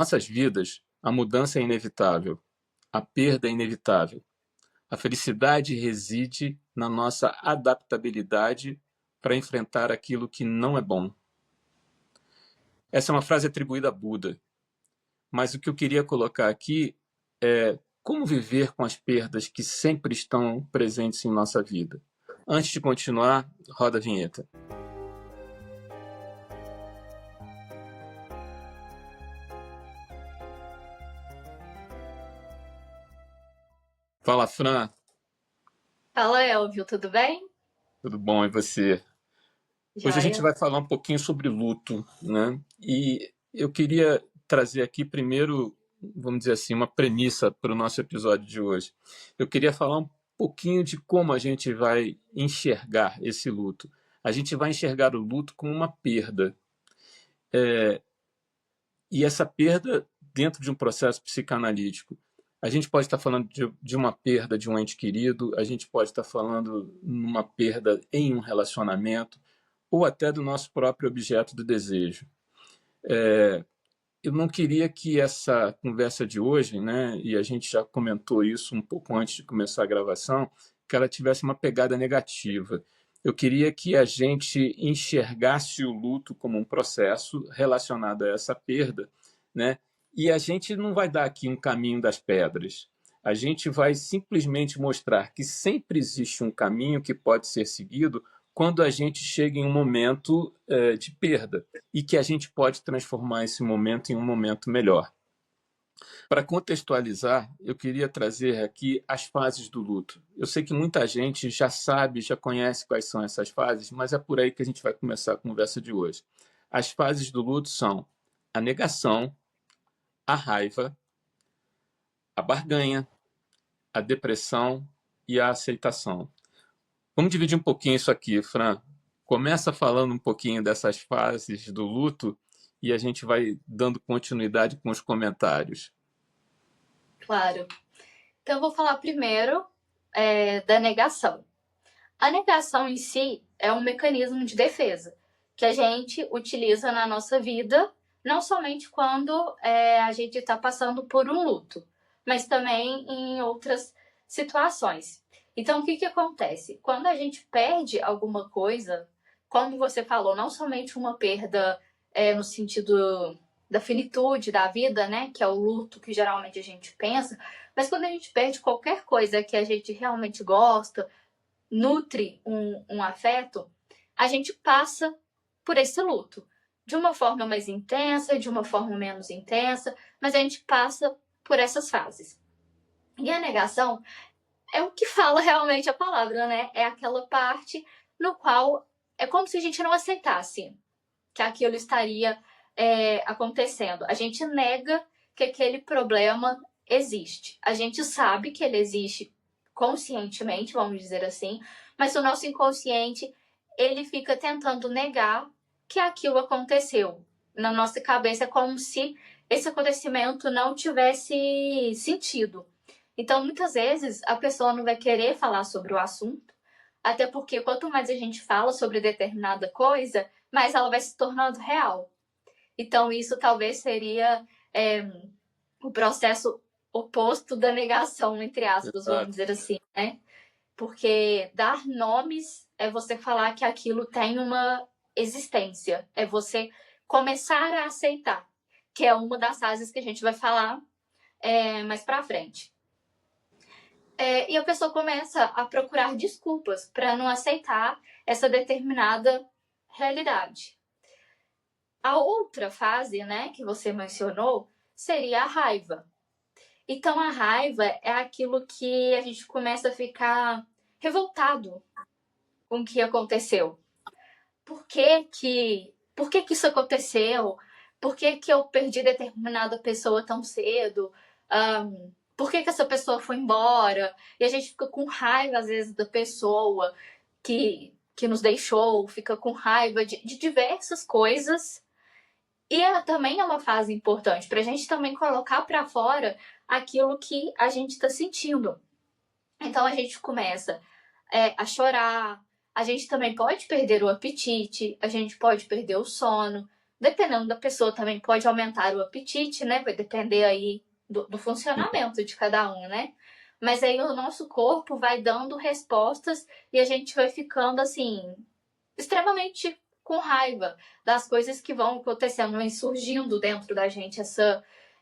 Nossas vidas, a mudança é inevitável, a perda é inevitável. A felicidade reside na nossa adaptabilidade para enfrentar aquilo que não é bom. Essa é uma frase atribuída a Buda, mas o que eu queria colocar aqui é como viver com as perdas que sempre estão presentes em nossa vida. Antes de continuar, roda a vinheta. Fala, Fran. Fala, Elvio, tudo bem? Tudo bom? E você? Hoje a gente Joia. vai falar um pouquinho sobre luto, né? E eu queria trazer aqui primeiro, vamos dizer assim, uma premissa para o nosso episódio de hoje. Eu queria falar um pouquinho de como a gente vai enxergar esse luto. A gente vai enxergar o luto como uma perda. E essa perda dentro de um processo psicanalítico. A gente pode estar falando de uma perda de um ente querido, a gente pode estar falando numa perda em um relacionamento, ou até do nosso próprio objeto do desejo. Eu não queria que essa conversa de hoje, né, e a gente já comentou isso um pouco antes de começar a gravação, que ela tivesse uma pegada negativa. Eu queria que a gente enxergasse o luto como um processo relacionado a essa perda, né? E a gente não vai dar aqui um caminho das pedras. A gente vai simplesmente mostrar que sempre existe um caminho que pode ser seguido quando a gente chega em um momento de perda e que a gente pode transformar esse momento em um momento melhor. Para contextualizar, eu queria trazer aqui as fases do luto. Eu sei que muita gente já sabe, já conhece quais são essas fases, mas é por aí que a gente vai começar a conversa de hoje. As fases do luto são a negação, a raiva, a barganha, a depressão e a aceitação. Vamos dividir um pouquinho isso aqui, Fran. Começa falando um pouquinho dessas fases do luto e a gente vai dando continuidade com os comentários. Claro. Então, eu vou falar primeiro da negação. A negação em si é um mecanismo de defesa que a gente utiliza na nossa vida, não somente quando a gente está passando por um luto, mas também em outras situações. Então, o que acontece? Quando a gente perde alguma coisa, como você falou, não somente uma perda no sentido da finitude da vida, né, que é o luto que geralmente a gente pensa, mas quando a gente perde qualquer coisa que a gente realmente gosta, nutre um afeto, a gente passa por esse luto. De uma forma mais intensa, de uma forma menos intensa, mas a gente passa por essas fases. E a negação é o que fala realmente a palavra, né? É aquela parte no qual é como se a gente não aceitasse que aquilo estaria acontecendo. A gente nega que aquele problema existe. A gente sabe que ele existe conscientemente, vamos dizer assim, mas o nosso inconsciente, ele fica tentando negar que aquilo aconteceu. Na nossa cabeça é como se esse acontecimento não tivesse sentido. Então, muitas vezes, a pessoa não vai querer falar sobre o assunto, até porque quanto mais a gente fala sobre determinada coisa, mais ela vai se tornando real. Então, isso talvez seria o processo oposto da negação, entre aspas, vamos Exato. dizer assim, né? Porque dar nomes é você falar que aquilo tem uma existência, é você começar a aceitar, que é uma das fases que a gente vai falar mais pra frente. E a pessoa começa a procurar desculpas para não aceitar essa determinada realidade. A outra fase, né, que você mencionou, seria a raiva. Então, a raiva é aquilo que a gente começa a ficar revoltado com o que aconteceu. Por que isso aconteceu? Por que eu perdi determinada pessoa tão cedo? Por que essa pessoa foi embora? E a gente fica com raiva, às vezes, da pessoa que nos deixou, fica com raiva de diversas coisas. E também é uma fase importante para a gente também colocar para fora aquilo que a gente está sentindo. Então a gente começa a chorar, a gente também pode perder o apetite, a gente pode perder o sono, Dependendo da pessoa também pode aumentar o apetite, né? Vai depender aí do funcionamento de cada um, né? Mas aí o nosso corpo vai dando respostas e a gente vai ficando assim, extremamente com raiva das coisas que vão acontecendo, vem surgindo dentro da gente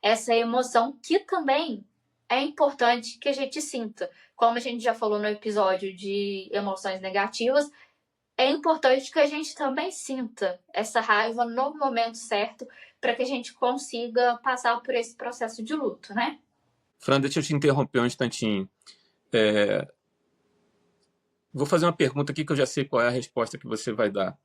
essa emoção que também é importante que a gente sinta. Como a gente já falou no episódio de emoções negativas, é importante que a gente também sinta essa raiva no momento certo para que a gente consiga passar por esse processo de luto, né? Fran, deixa eu te interromper um instantinho. É, vou fazer uma pergunta aqui que eu já sei qual é a resposta que você vai dar,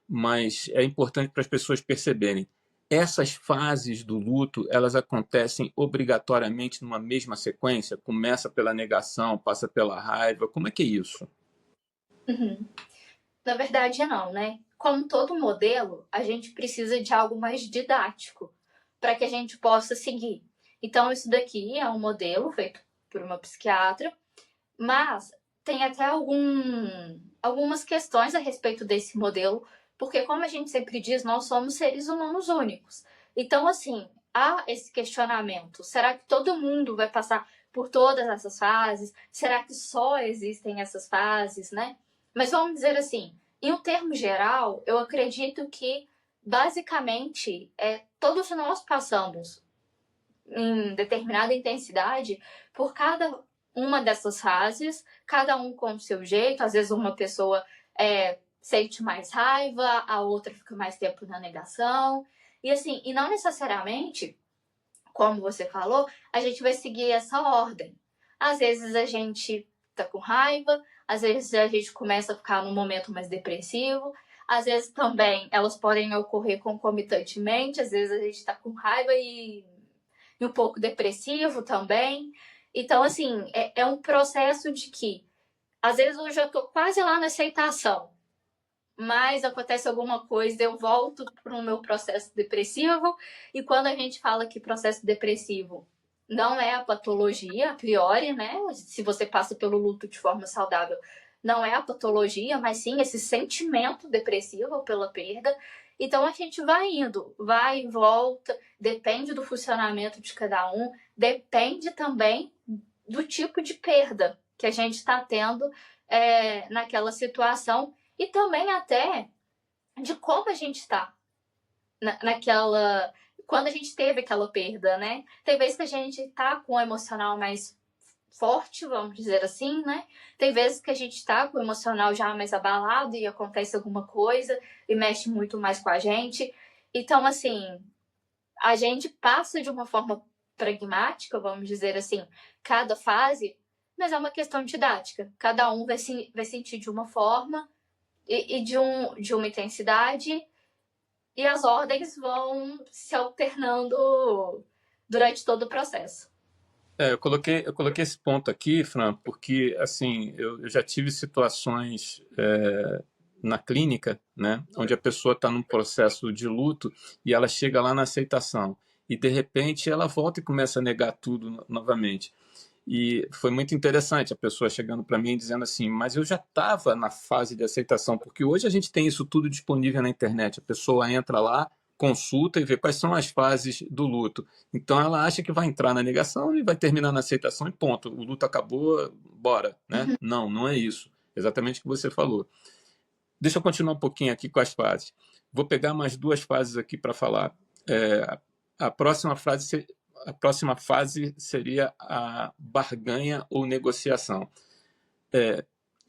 mas é importante para as pessoas perceberem. Essas fases do luto, elas acontecem obrigatoriamente numa mesma sequência? Começa pela negação, passa pela raiva. Como é que é isso? Uhum. Na verdade, não, né? Como todo modelo, a gente precisa de algo mais didático para que a gente possa seguir. Então, isso daqui é um modelo feito por uma psiquiatra, mas tem até algumas questões a respeito desse modelo, porque, como a gente sempre diz, nós somos seres humanos únicos. Então, assim, há esse questionamento: será que todo mundo vai passar por todas essas fases? Será que só existem essas fases, né? Mas vamos dizer assim, em um termo geral, eu acredito que, basicamente, todos nós passamos em determinada intensidade por cada uma dessas fases, cada um com o seu jeito. Às vezes uma pessoa sente mais raiva, a outra fica mais tempo na negação. E assim, e não necessariamente, como você falou, a gente vai seguir essa ordem. Às vezes a gente tá com raiva, às vezes a gente começa a ficar num momento mais depressivo, às vezes também elas podem ocorrer concomitantemente, às vezes a gente tá com raiva e um pouco depressivo também. Então, assim, é um processo de que, às vezes, eu já tô quase lá na aceitação, mas acontece alguma coisa, eu volto para o meu processo depressivo, e quando a gente fala que processo depressivo não é a patologia a priori, né? Se você passa pelo luto de forma saudável, não é a patologia, mas sim esse sentimento depressivo pela perda. Então a gente vai indo, vai e volta, depende do funcionamento de cada um, depende também do tipo de perda que a gente está tendo naquela situação e também até de como a gente está naquela. Quando a gente teve aquela perda, né? Tem vezes que a gente tá com o emocional mais forte, vamos dizer assim, né? Tem vezes que a gente tá com o emocional já mais abalado e acontece alguma coisa e mexe muito mais com a gente. Então, assim, a gente passa de uma forma pragmática, vamos dizer assim, cada fase, mas é uma questão didática. Cada um vai sentir de uma forma e de uma intensidade, e as ordens vão se alternando durante todo o processo. Eu coloquei esse ponto aqui, Fran, porque assim eu já tive situações na clínica, né, onde a pessoa está num processo de luto e ela chega lá na aceitação e de repente ela volta e começa a negar tudo novamente. E foi muito interessante a pessoa chegando para mim dizendo assim, mas eu já estava na fase de aceitação, porque hoje a gente tem isso tudo disponível na internet. A pessoa entra lá, consulta e vê quais são as fases do luto. Então ela acha que vai entrar na negação e vai terminar na aceitação e ponto. O luto acabou, bora, né? Uhum. Não, não é isso. Exatamente o que você falou. Deixa eu continuar um pouquinho aqui com as fases. Vou pegar mais duas fases aqui para falar. É, a próxima frase a próxima fase seria a barganha ou negociação.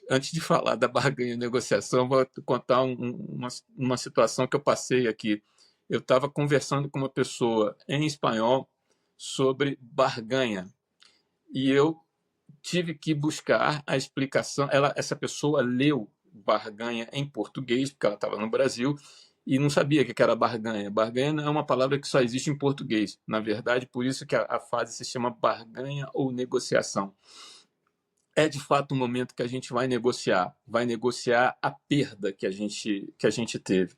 Antes de falar da barganha e negociação, vou contar uma situação que eu passei aqui. Eu estava conversando com uma pessoa em espanhol sobre barganha e eu tive que buscar a explicação. Essa pessoa leu barganha em português, porque ela estava no Brasil, e não sabia o que era barganha. Barganha é uma palavra que só existe em português. Na verdade, por isso que a fase se chama barganha ou negociação. É de fato um momento que a gente vai negociar a perda que a gente teve.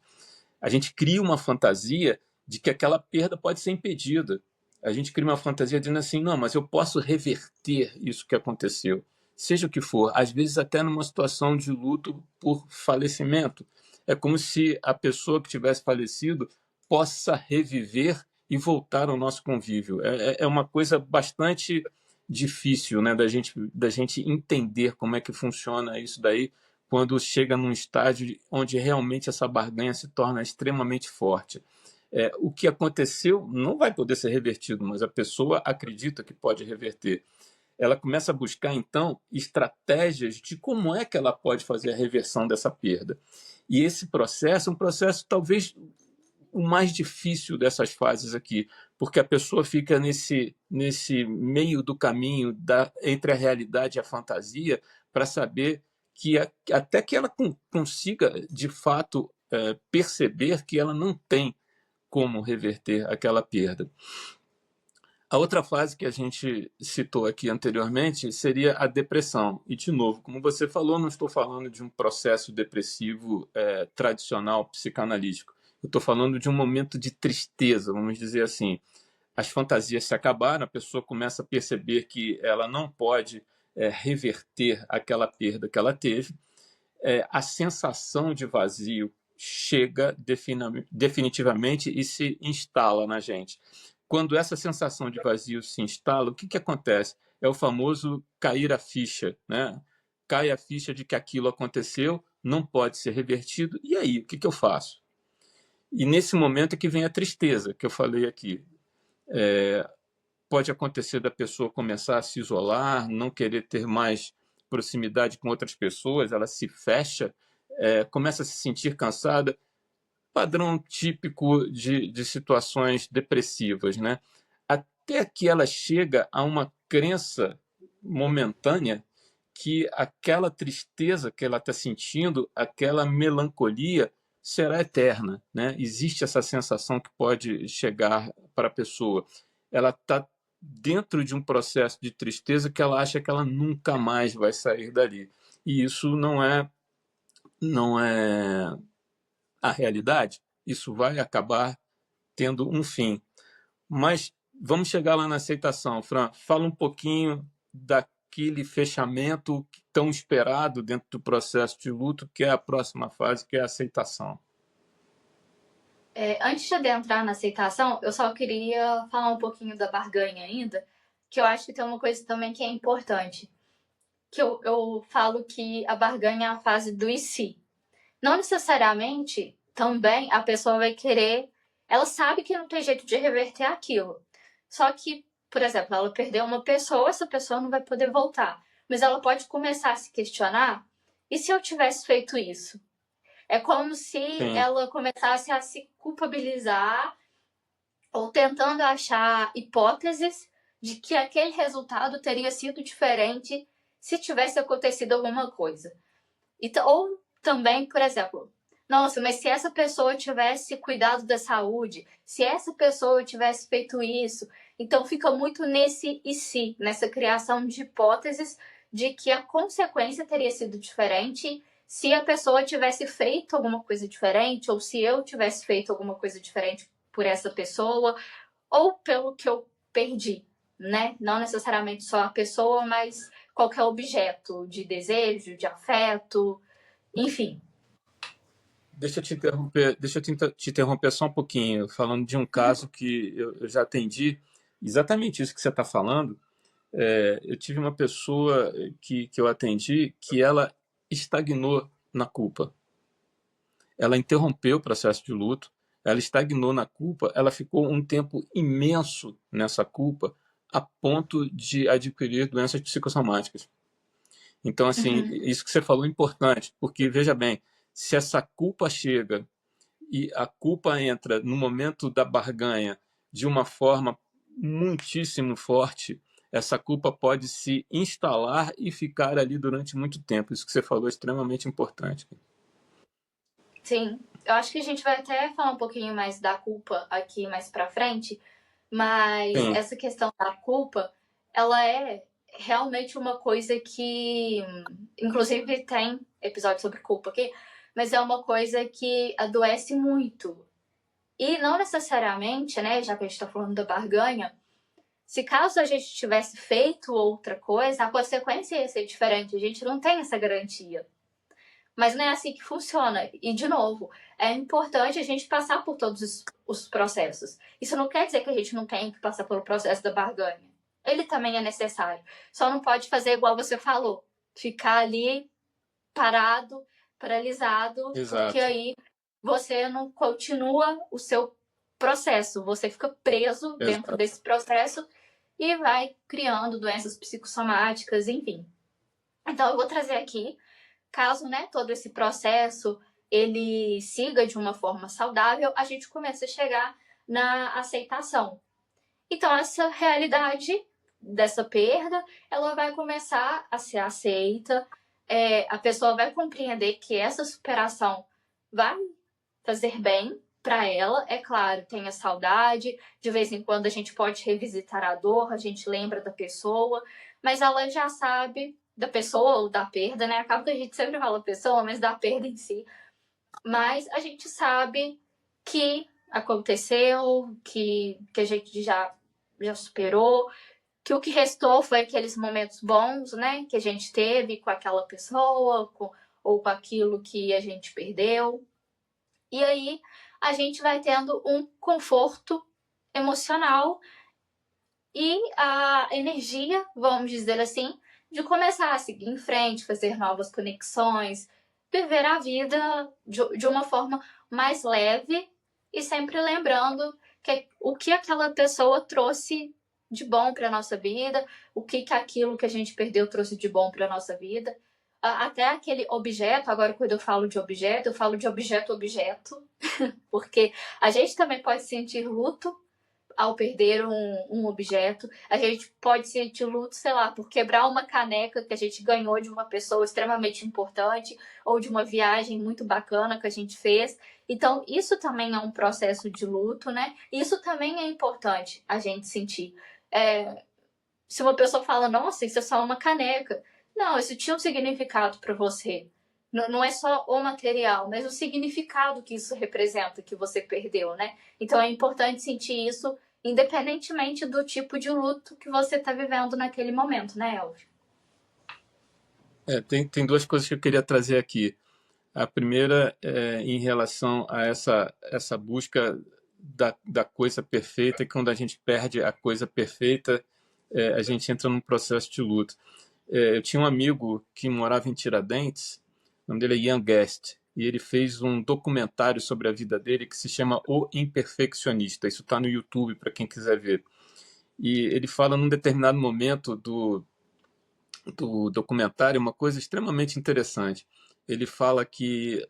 A gente cria uma fantasia de que aquela perda pode ser impedida. A gente cria uma fantasia dizendo assim, não, mas eu posso reverter isso que aconteceu, seja o que for, às vezes até numa situação de luto por falecimento. É como se a pessoa que tivesse falecido possa reviver e voltar ao nosso convívio. É uma coisa bastante difícil, né, da gente entender como é que funciona isso daí quando chega num estágio onde realmente essa barganha se torna extremamente forte. O que aconteceu não vai poder ser revertido, mas a pessoa acredita que pode reverter. Ela começa a buscar, então, estratégias de como é que ela pode fazer a reversão dessa perda. E esse processo é um processo talvez o mais difícil dessas fases aqui, porque a pessoa fica nesse meio do caminho entre a realidade e a fantasia para saber que até que ela consiga, de fato, perceber que ela não tem como reverter aquela perda. A outra fase que a gente citou aqui anteriormente seria a depressão. E, de novo, como você falou, não estou falando de um processo depressivo tradicional psicanalítico. Eu estou falando de um momento de tristeza, vamos dizer assim. As fantasias se acabaram, a pessoa começa a perceber que ela não pode reverter aquela perda que ela teve. A sensação de vazio chega definitivamente e se instala na gente. Quando essa sensação de vazio se instala, o que acontece? É o famoso cair a ficha, né? Cai a ficha de que aquilo aconteceu, não pode ser revertido, e aí, o que eu faço? E nesse momento é que vem a tristeza, que eu falei aqui. Pode acontecer da pessoa começar a se isolar, não querer ter mais proximidade com outras pessoas, ela se fecha, começa a se sentir cansada, padrão típico de situações depressivas, né? Até que ela chega a uma crença momentânea que aquela tristeza que ela está sentindo, aquela melancolia, será eterna, né? Existe essa sensação que pode chegar para a pessoa. Ela está dentro de um processo de tristeza que ela acha que ela nunca mais vai sair dali. E isso não é a realidade. Isso vai acabar tendo um fim. Mas vamos chegar lá na aceitação, Fran. Fala um pouquinho daquele fechamento tão esperado dentro do processo de luto, que é a próxima fase, que é a aceitação. Antes de adentrar na aceitação, eu só queria falar um pouquinho da barganha ainda, que eu acho que tem uma coisa também que é importante. Que eu falo que a barganha é a fase do e se. Não necessariamente também a pessoa vai querer. Ela sabe que não tem jeito de reverter aquilo. Só que, por exemplo, ela perdeu uma pessoa, essa pessoa não vai poder voltar. Mas ela pode começar a se questionar: e se eu tivesse feito isso? É como se Sim. ela começasse a se culpabilizar ou tentando achar hipóteses de que aquele resultado teria sido diferente se tivesse acontecido alguma coisa. Ou também, por exemplo, nossa, mas se essa pessoa tivesse cuidado da saúde, se essa pessoa tivesse feito isso, então fica muito nesse e se, nessa criação de hipóteses de que a consequência teria sido diferente se a pessoa tivesse feito alguma coisa diferente, ou se eu tivesse feito alguma coisa diferente por essa pessoa, ou pelo que eu perdi, né? Não necessariamente só a pessoa, mas qualquer objeto de desejo, de afeto, enfim. Deixa eu te interromper só um pouquinho, falando de um caso que eu já atendi, exatamente isso que você está falando. Eu tive uma pessoa que eu atendi que ela estagnou na culpa. Ela interrompeu o processo de luto, ela estagnou na culpa, ela ficou um tempo imenso nessa culpa, a ponto de adquirir doenças psicossomáticas. Então, assim, Uhum. isso que você falou é importante, porque, veja bem, se essa culpa chega e a culpa entra no momento da barganha de uma forma muitíssimo forte, essa culpa pode se instalar e ficar ali durante muito tempo. Isso que você falou é extremamente importante. Sim, eu acho que a gente vai até falar um pouquinho mais da culpa aqui mais pra frente, mas Sim, essa questão da culpa, ela é realmente uma coisa que, inclusive tem episódio sobre culpa aqui, mas é uma coisa que adoece muito. E não necessariamente, né, já que a gente tá falando da barganha, se caso a gente tivesse feito outra coisa, a consequência ia ser diferente. A gente não tem essa garantia. Mas não é assim que funciona. E, de novo, é importante a gente passar por todos os processos. Isso não quer dizer que a gente não tem que passar pelo processo da barganha. Ele também é necessário. Só não pode fazer igual você falou. Ficar ali parado, paralisado, porque Exato, aí você não continua o seu processo. Você fica preso dentro exato. desse processo e vai criando doenças psicossomáticas, enfim. Então, eu vou trazer aqui, caso, né, todo esse processo ele siga de uma forma saudável, a gente começa a chegar na aceitação. Então, essa realidade dessa perda, ela vai começar a ser aceita, a pessoa vai compreender que essa superação vai fazer bem para ela, é claro, tem a saudade, de vez em quando a gente pode revisitar a dor, a gente lembra da pessoa, mas ela já sabe da pessoa ou da perda, né? Acaba que a gente sempre fala pessoa, mas da perda em si. Mas a gente sabe que aconteceu, que a gente já superou, que o que restou foi aqueles momentos bons, né? Que a gente teve com aquela pessoa, ou com aquilo que a gente perdeu. E aí a gente vai tendo um conforto emocional e a energia, vamos dizer assim, de começar a seguir em frente, fazer novas conexões, viver a vida de uma forma mais leve e sempre lembrando que o que aquela pessoa trouxe de bom para nossa vida, o que aquilo que a gente perdeu trouxe de bom para nossa vida. Até aquele objeto, agora quando eu falo de objeto, eu falo de objeto, porque a gente também pode sentir luto ao perder um objeto. A gente pode sentir luto, sei lá, por quebrar uma caneca que a gente ganhou de uma pessoa extremamente importante ou de uma viagem muito bacana que a gente fez. Então, isso também é um processo de luto, né? Isso também é importante a gente sentir. Se uma pessoa fala, nossa, isso é só uma caneca. Não, isso tinha um significado para você. Não é só o material, mas o significado que isso representa, que você perdeu, né? Então é importante sentir isso, independentemente do tipo de luto que você está vivendo naquele momento, né, Elvio? Tem duas coisas que eu queria trazer aqui. A primeira é em relação a essa busca da coisa perfeita, e quando a gente perde a coisa perfeita, a gente entra num processo de luto. Eu tinha um amigo que morava em Tiradentes, o nome dele é Ian Guest, e ele fez um documentário sobre a vida dele que se chama O Imperfeccionista. Isso está no YouTube para quem quiser ver. E ele fala num determinado momento do documentário uma coisa extremamente interessante. Ele fala que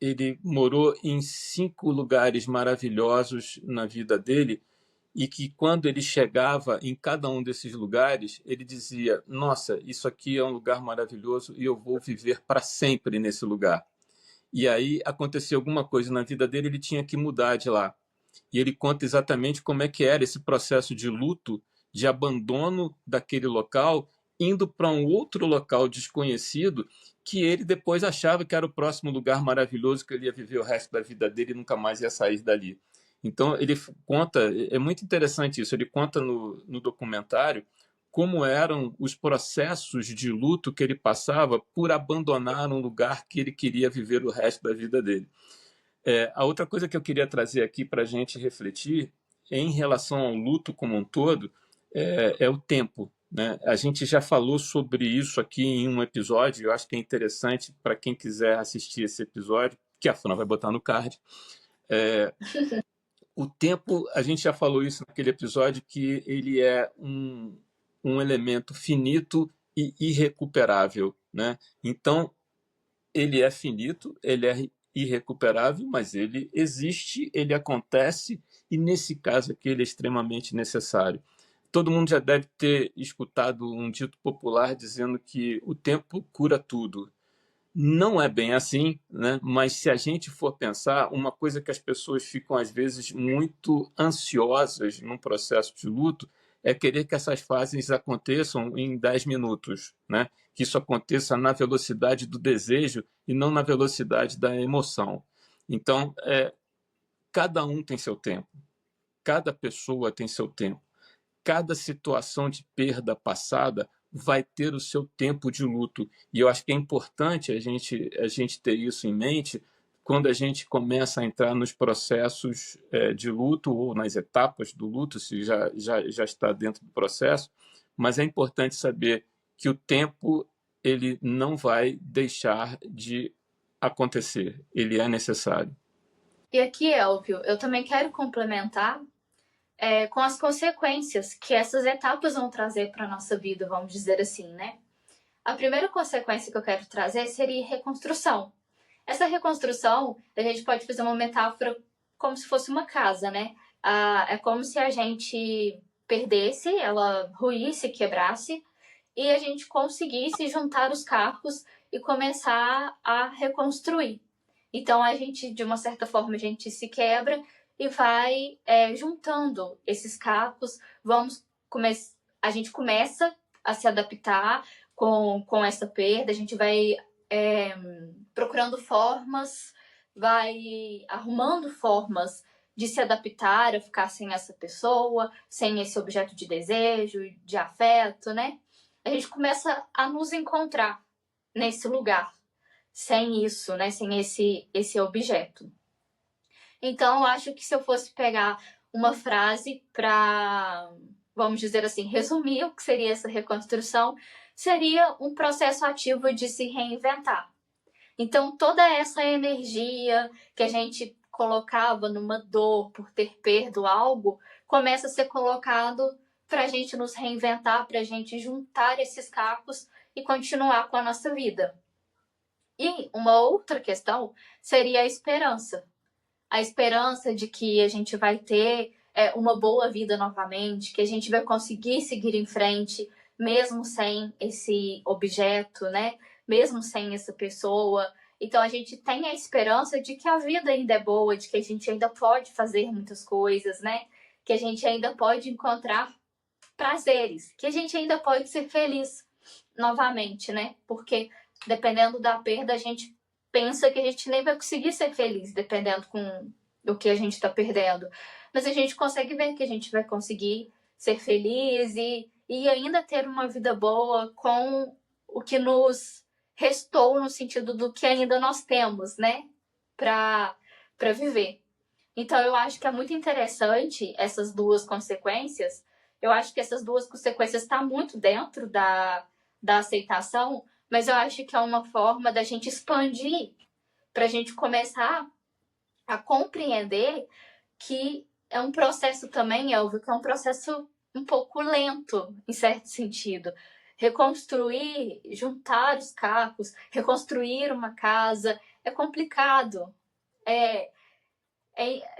ele morou em 5 lugares maravilhosos na vida dele e que quando ele chegava em cada um desses lugares, ele dizia: Nossa, isso aqui é um lugar maravilhoso e eu vou viver para sempre nesse lugar. E aí aconteceu alguma coisa na vida dele, ele tinha que mudar de lá. E ele conta exatamente como é que era esse processo de luto, de abandono daquele local, indo para um outro local desconhecido, que ele depois achava que era o próximo lugar maravilhoso que ele ia viver o resto da vida dele e nunca mais ia sair dali. Então, ele conta, é muito interessante isso, ele conta no documentário como eram os processos de luto que ele passava por abandonar um lugar que ele queria viver o resto da vida dele. A outra coisa que eu queria trazer aqui para a gente refletir em relação ao luto como um todo é o tempo. Né? A gente já falou sobre isso aqui em um episódio, eu acho que é interessante para quem quiser assistir esse episódio, que a Fran vai botar no card. É, o tempo, a gente já falou isso naquele episódio, que ele é um elemento finito e irrecuperável. Né? Então, ele é finito, ele é irrecuperável, mas ele existe, ele acontece, e nesse caso aqui ele é extremamente necessário. Todo mundo já deve ter escutado um dito popular dizendo que o tempo cura tudo. Não é bem assim, né? Mas se a gente for pensar, uma coisa que as pessoas ficam às vezes muito ansiosas num processo de luto é querer que essas fases aconteçam em 10 minutos, né? Que isso aconteça na velocidade do desejo e não na velocidade da emoção. Então, cada um tem seu tempo, cada pessoa tem seu tempo, cada situação de perda passada vai ter o seu tempo de luto. E eu acho que é importante a gente ter isso em mente quando a gente começa a entrar nos processos de luto ou nas etapas do luto, se já está dentro do processo, mas é importante saber que o tempo ele não vai deixar de acontecer, ele é necessário. E aqui, Elvio, eu também quero complementar com as consequências que essas etapas vão trazer para a nossa vida, vamos dizer assim, né? A primeira consequência que eu quero trazer seria reconstrução. Essa reconstrução, a gente pode fazer uma metáfora como se fosse uma casa, né? É como se a gente perdesse, ela ruísse, quebrasse, e a gente conseguisse juntar os cacos e começar a reconstruir. Então, a gente, de uma certa forma, a gente se quebra e vai juntando esses cacos, a gente começa a se adaptar com essa perda, a gente vai procurando formas, vai arrumando formas de se adaptar a ficar sem essa pessoa, sem esse objeto de desejo, de afeto, né? A gente começa a nos encontrar nesse lugar, sem isso, né? Sem esse objeto. Então, eu acho que se eu fosse pegar uma frase para, vamos dizer assim, resumir o que seria essa reconstrução, seria um processo ativo de se reinventar. Então, toda essa energia que a gente colocava numa dor por ter perdido algo, começa a ser colocado para a gente nos reinventar, para a gente juntar esses cacos e continuar com a nossa vida. E uma outra questão seria a esperança. A esperança de que a gente vai ter uma boa vida novamente, que a gente vai conseguir seguir em frente, mesmo sem esse objeto, né? Mesmo sem essa pessoa. Então a gente tem a esperança de que a vida ainda é boa, de que a gente ainda pode fazer muitas coisas, né? Que a gente ainda pode encontrar prazeres, que a gente ainda pode ser feliz novamente, né? Porque dependendo da perda, a gente pensa que a gente nem vai conseguir ser feliz, dependendo do que a gente está perdendo. Mas a gente consegue ver que a gente vai conseguir ser feliz e ainda ter uma vida boa com o que nos restou no sentido do que ainda nós temos, né? Para viver. Então, eu acho que é muito interessante essas duas consequências. Eu acho que essas duas consequências estão muito dentro da aceitação, mas eu acho que é uma forma da gente expandir, para a gente começar a compreender que é um processo também, Elvio, que é um processo um pouco lento, em certo sentido. Reconstruir, juntar os cacos, reconstruir uma casa é complicado.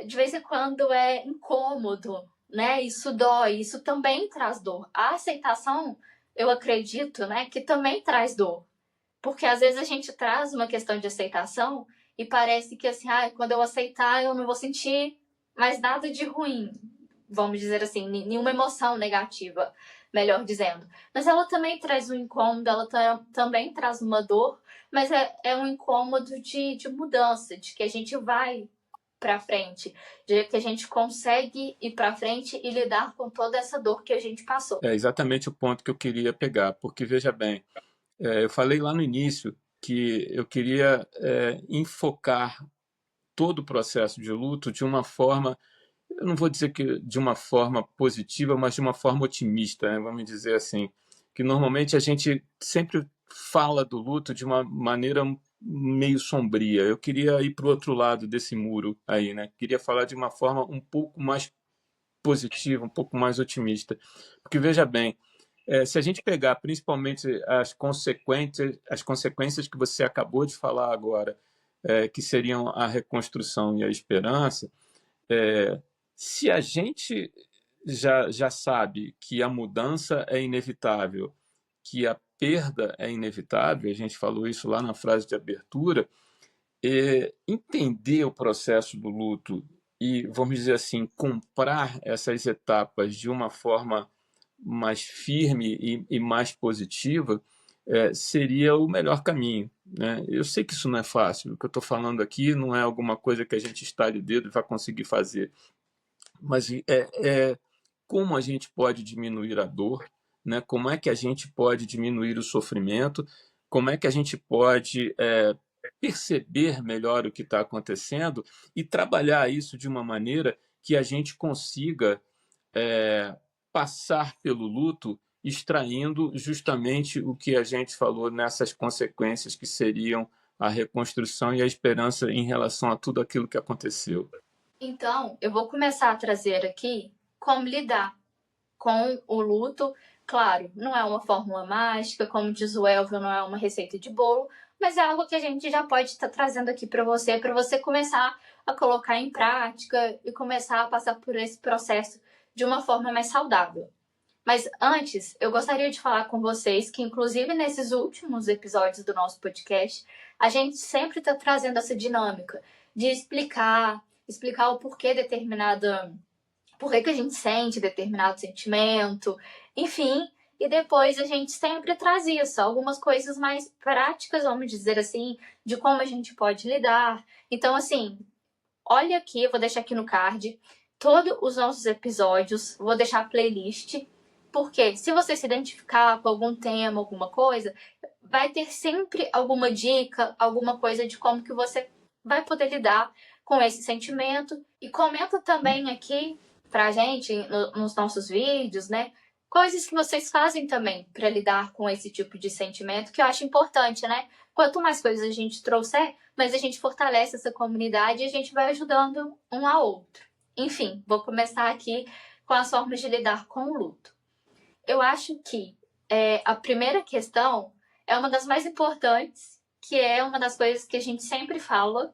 De vez em quando é incômodo, né? Isso dói, isso também traz dor. A aceitação, eu acredito, né, que também traz dor. Porque às vezes a gente traz uma questão de aceitação e parece que assim, quando eu aceitar, eu não vou sentir mais nada de ruim. Vamos dizer assim, nenhuma emoção negativa, melhor dizendo. Mas ela também traz um incômodo, ela também traz uma dor, mas é um incômodo de mudança, de que a gente vai para frente, de que a gente consegue ir para frente e lidar com toda essa dor que a gente passou. É exatamente o ponto que eu queria pegar, porque veja bem, eu falei lá no início que eu queria enfocar todo o processo de luto de uma forma, eu não vou dizer que de uma forma positiva, mas de uma forma otimista, né? Vamos dizer assim, que normalmente a gente sempre fala do luto de uma maneira meio sombria. Eu queria ir para o outro lado desse muro aí, né? Queria falar de uma forma um pouco mais positiva, um pouco mais otimista. Porque veja bem, se a gente pegar principalmente as consequências que você acabou de falar agora, que seriam a reconstrução e a esperança, se a gente já sabe que a mudança é inevitável, que a perda é inevitável, a gente falou isso lá na frase de abertura, entender o processo do luto e, vamos dizer assim, comprar essas etapas de uma forma mais firme e mais positiva, seria o melhor caminho, né? Eu sei que isso não é fácil, o que eu estou falando aqui não é alguma coisa que a gente estale o dedo e vai conseguir fazer, mas como a gente pode diminuir a dor, né? Como é que a gente pode diminuir o sofrimento, como é que a gente pode perceber melhor o que está acontecendo e trabalhar isso de uma maneira que a gente consiga é, passar pelo luto extraindo justamente o que a gente falou nessas consequências que seriam a reconstrução e a esperança em relação a tudo aquilo que aconteceu. Então, eu vou começar a trazer aqui como lidar com o luto. Claro, não é uma fórmula mágica, como diz o Elvio, não é uma receita de bolo, mas é algo que a gente já pode estar trazendo aqui para você começar a colocar em prática e começar a passar por esse processo de uma forma mais saudável. Mas antes, eu gostaria de falar com vocês que, inclusive nesses últimos episódios do nosso podcast, a gente sempre está trazendo essa dinâmica de explicar o porquê determinada por que a gente sente determinado sentimento, enfim, e depois a gente sempre traz isso, algumas coisas mais práticas, vamos dizer assim, de como a gente pode lidar. Então, assim, olha aqui, eu vou deixar aqui no card todos os nossos episódios, vou deixar a playlist, porque se você se identificar com algum tema, alguma coisa, vai ter sempre alguma dica, alguma coisa de como que você vai poder lidar com esse sentimento. E comenta também aqui pra gente nos nossos vídeos, né? Coisas que vocês fazem também para lidar com esse tipo de sentimento, que eu acho importante, né? Quanto mais coisas a gente trouxer, mais a gente fortalece essa comunidade e a gente vai ajudando um ao outro. Enfim, vou começar aqui com as formas de lidar com o luto. Eu acho que a primeira questão é uma das mais importantes, que é uma das coisas que a gente sempre fala,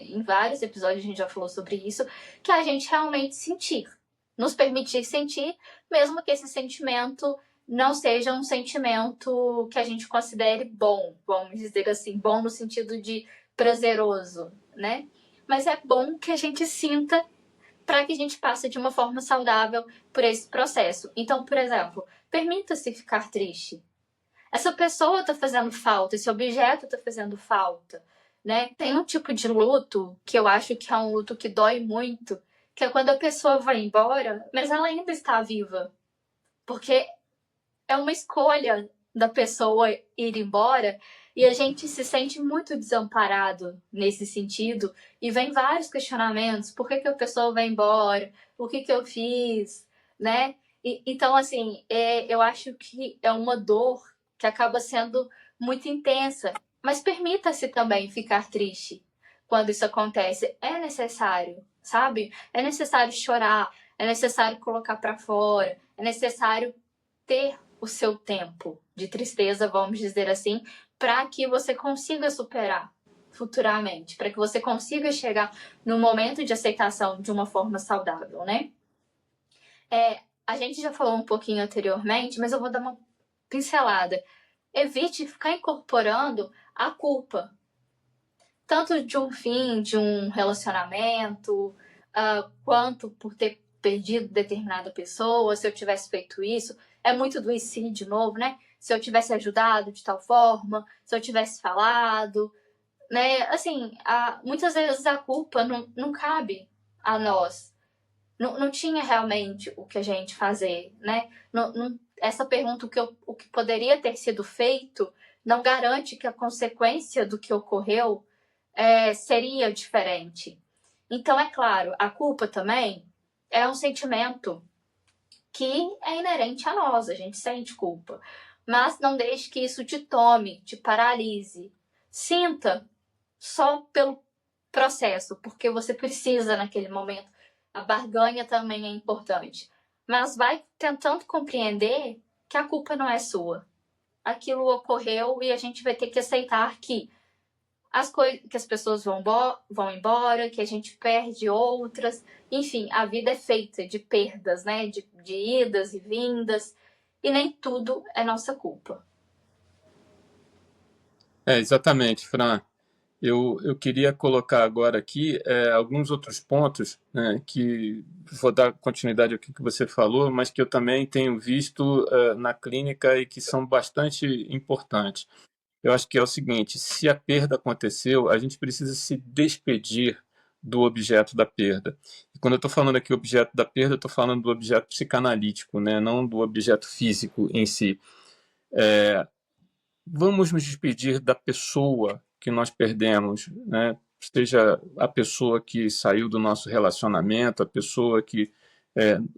em vários episódios a gente já falou sobre isso, que é a gente realmente sentir. Nos permitir sentir, mesmo que esse sentimento não seja um sentimento que a gente considere bom, vamos dizer assim, bom no sentido de prazeroso, né? Mas é bom que a gente sinta para que a gente passe de uma forma saudável por esse processo. Então, por exemplo, permita-se ficar triste. Essa pessoa está fazendo falta, esse objeto está fazendo falta, né? Tem um tipo de luto que eu acho que é um luto que dói muito, que é quando a pessoa vai embora, mas ela ainda está viva. Porque é uma escolha da pessoa ir embora e a gente se sente muito desamparado nesse sentido e vem vários questionamentos: por que a pessoa vai embora? O que eu fiz? Né? Então, assim, eu acho que é uma dor que acaba sendo muito intensa, mas permita-se também ficar triste quando isso acontece. É necessário, sabe? É necessário chorar, é necessário colocar para fora, é necessário ter o seu tempo de tristeza, vamos dizer assim, para que você consiga superar futuramente, para que você consiga chegar no momento de aceitação de uma forma saudável, né? A gente já falou um pouquinho anteriormente, mas eu vou dar uma pincelada. Evite ficar incorporando a culpa, tanto de um fim de um relacionamento, quanto por ter perdido determinada pessoa, se eu tivesse feito isso. É muito do e se de novo, né? Se eu tivesse ajudado de tal forma, se eu tivesse falado, né? Assim, muitas vezes a culpa não cabe a nós. Não tinha realmente o que a gente fazer, né? Essa pergunta, o que poderia ter sido feito, não garante que a consequência do que ocorreu seria diferente. Então, é claro, a culpa também é um sentimento que é inerente a nós, a gente sente culpa. Mas não deixe que isso te tome, te paralise. Sinta só pelo processo, porque você precisa naquele momento. A barganha também é importante. Mas vai tentando compreender que a culpa não é sua. Aquilo ocorreu e a gente vai ter que aceitar que que as pessoas vão embora, que a gente perde outras. Enfim, a vida é feita de perdas, né? De idas e vindas. E nem tudo é nossa culpa. Exatamente, Fran. Eu queria colocar agora aqui alguns outros pontos, né, que vou dar continuidade ao que você falou, mas que eu também tenho visto na clínica e que são bastante importantes. Eu acho que é o seguinte: se a perda aconteceu, a gente precisa se despedir do objeto da perda. E Quando eu estou falando aqui objeto da perda, eu estou falando do objeto psicanalítico, né? Não do objeto físico em si. Vamos nos despedir da pessoa que nós perdemos, né? Seja a pessoa que saiu do nosso relacionamento, a pessoa que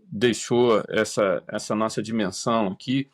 deixou essa nossa dimensão aqui.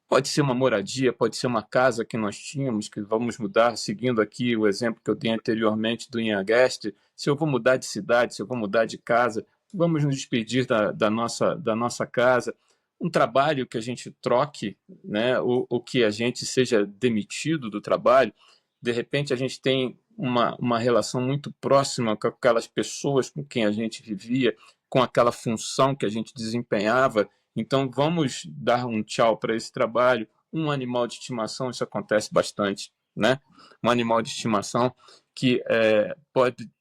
Pode ser uma moradia, pode ser uma casa que nós tínhamos, que vamos mudar, seguindo aqui o exemplo que eu dei anteriormente do Inhagest. Se eu vou mudar de cidade, se eu vou mudar de casa, vamos nos despedir da nossa casa. Um trabalho que a gente troque, né, ou que a gente seja demitido do trabalho. De repente, a gente tem uma relação muito próxima com aquelas pessoas com quem a gente vivia, com aquela função que a gente desempenhava. Então, vamos dar um tchau para esse trabalho. Um animal de estimação, isso acontece bastante, né? Um animal de estimação que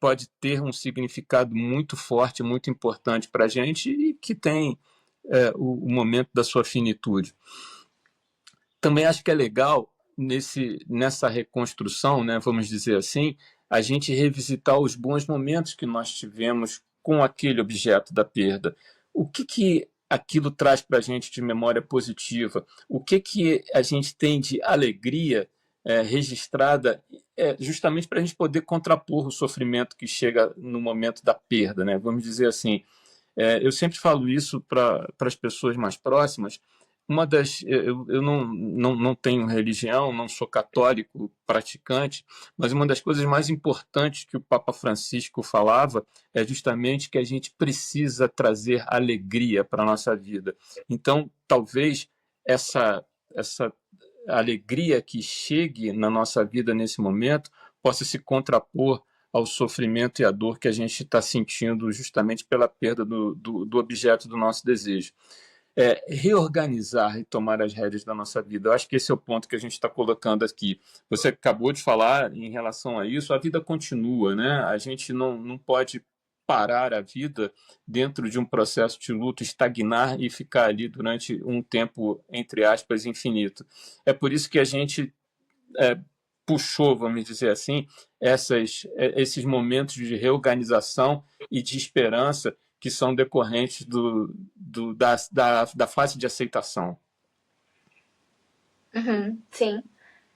pode ter um significado muito forte, muito importante para a gente e que tem o momento da sua finitude. Também acho que é legal, nessa reconstrução, né, vamos dizer assim, a gente revisitar os bons momentos que nós tivemos com aquele objeto da perda. O que aquilo traz para a gente de memória positiva? O que a gente tem de alegria registrada justamente para a gente poder contrapor o sofrimento que chega no momento da perda, né? Vamos dizer assim, eu sempre falo isso para as pessoas mais próximas. Eu não tenho religião, não sou católico praticante, mas uma das coisas mais importantes que o Papa Francisco falava é justamente que a gente precisa trazer alegria para a nossa vida. Então, talvez essa alegria que chegue na nossa vida nesse momento possa se contrapor ao sofrimento e à dor que a gente está sentindo justamente pela perda do objeto do nosso desejo. Reorganizar e tomar as rédeas da nossa vida. Eu acho que esse é o ponto que a gente está colocando aqui. Você acabou de falar em relação a isso, a vida continua, né? A gente não pode parar a vida dentro de um processo de luto, estagnar e ficar ali durante um tempo, entre aspas, infinito. É por isso que a gente puxou, vamos dizer assim, esses momentos de reorganização e de esperança que são decorrentes da fase de aceitação. Sim.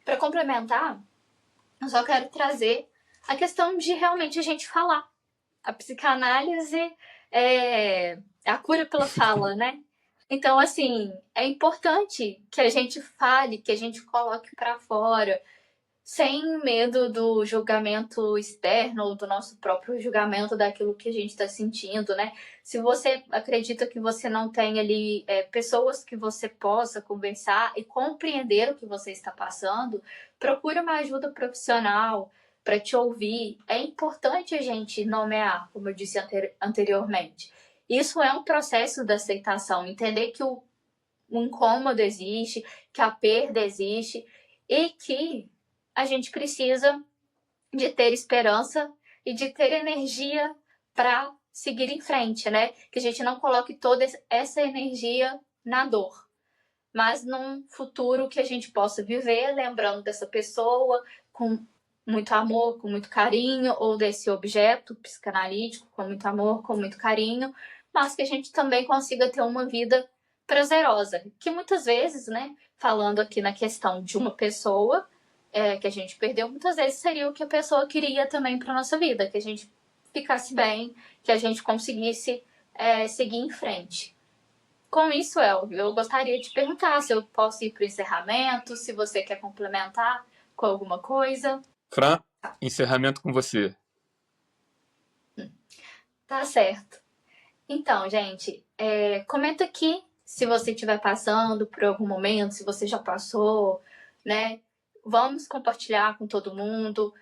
Para complementar, eu só quero trazer a questão de realmente a gente falar. A psicanálise é a cura pela fala, né? Então, assim, é importante que a gente fale, que a gente coloque para fora, sem medo do julgamento externo ou do nosso próprio julgamento daquilo que a gente está sentindo, né? Se você acredita que você não tem ali pessoas que você possa conversar e compreender o que você está passando, procure uma ajuda profissional para te ouvir. É importante a gente nomear, como eu disse anteriormente. Isso é um processo de aceitação, entender que o incômodo existe, que a perda existe e que a gente precisa de ter esperança e de ter energia para seguir em frente, né? Que a gente não coloque toda essa energia na dor, mas num futuro que a gente possa viver lembrando dessa pessoa com muito amor, com muito carinho, ou desse objeto psicanalítico com muito amor, com muito carinho, mas que a gente também consiga ter uma vida prazerosa, que muitas vezes, né, falando aqui na questão de uma pessoa que a gente perdeu, muitas vezes seria o que a pessoa queria também para nossa vida, que a gente ficasse bem, que a gente conseguisse seguir em frente. Com isso, eu gostaria de perguntar se eu posso ir para o encerramento, se você quer complementar com alguma coisa. Fran, encerramento com você. Tá certo. Então, gente, comenta aqui se você estiver passando por algum momento, se você já passou, né? Vamos compartilhar com todo mundo,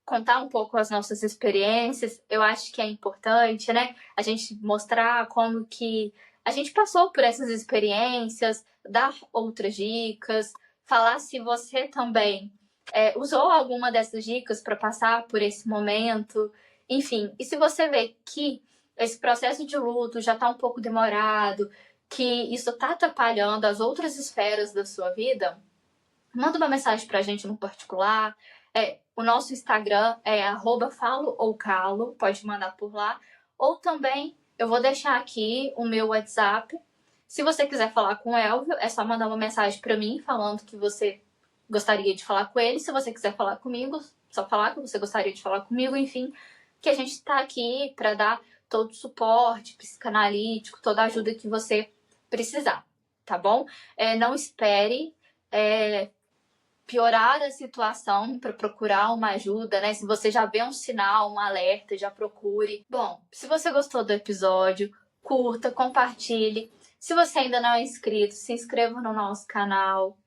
contar um pouco as nossas experiências. Eu acho que é importante, né? A gente mostrar como que a gente passou por essas experiências, dar outras dicas, falar se você também usou alguma dessas dicas para passar por esse momento. Enfim, e se você vê que esse processo de luto já está um pouco demorado, que isso está atrapalhando as outras esferas da sua vida, manda uma mensagem pra gente no particular. O nosso Instagram é @falooucalo, pode mandar por lá. Ou também eu vou deixar aqui o meu WhatsApp. Se você quiser falar com o Elvio, é só mandar uma mensagem para mim falando que você gostaria de falar com ele. Se você quiser falar comigo, só falar que você gostaria de falar comigo, enfim, que a gente está aqui para dar todo o suporte psicanalítico, toda a ajuda que você precisar, tá bom? Não espere piorar a situação para procurar uma ajuda, né? Se você já vê um sinal, um alerta, já procure. Bom, se você gostou do episódio, curta, compartilhe. Se você ainda não é inscrito, se inscreva no nosso canal.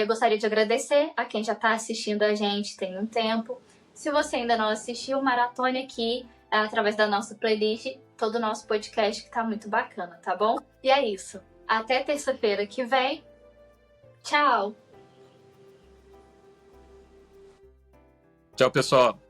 Gostaria de agradecer a quem já está assistindo a gente tem um tempo. Se você ainda não assistiu, maratone aqui através da nossa playlist, todo o nosso podcast que tá muito bacana, tá bom? E é isso. Até terça-feira que vem. Tchau! Tchau, pessoal.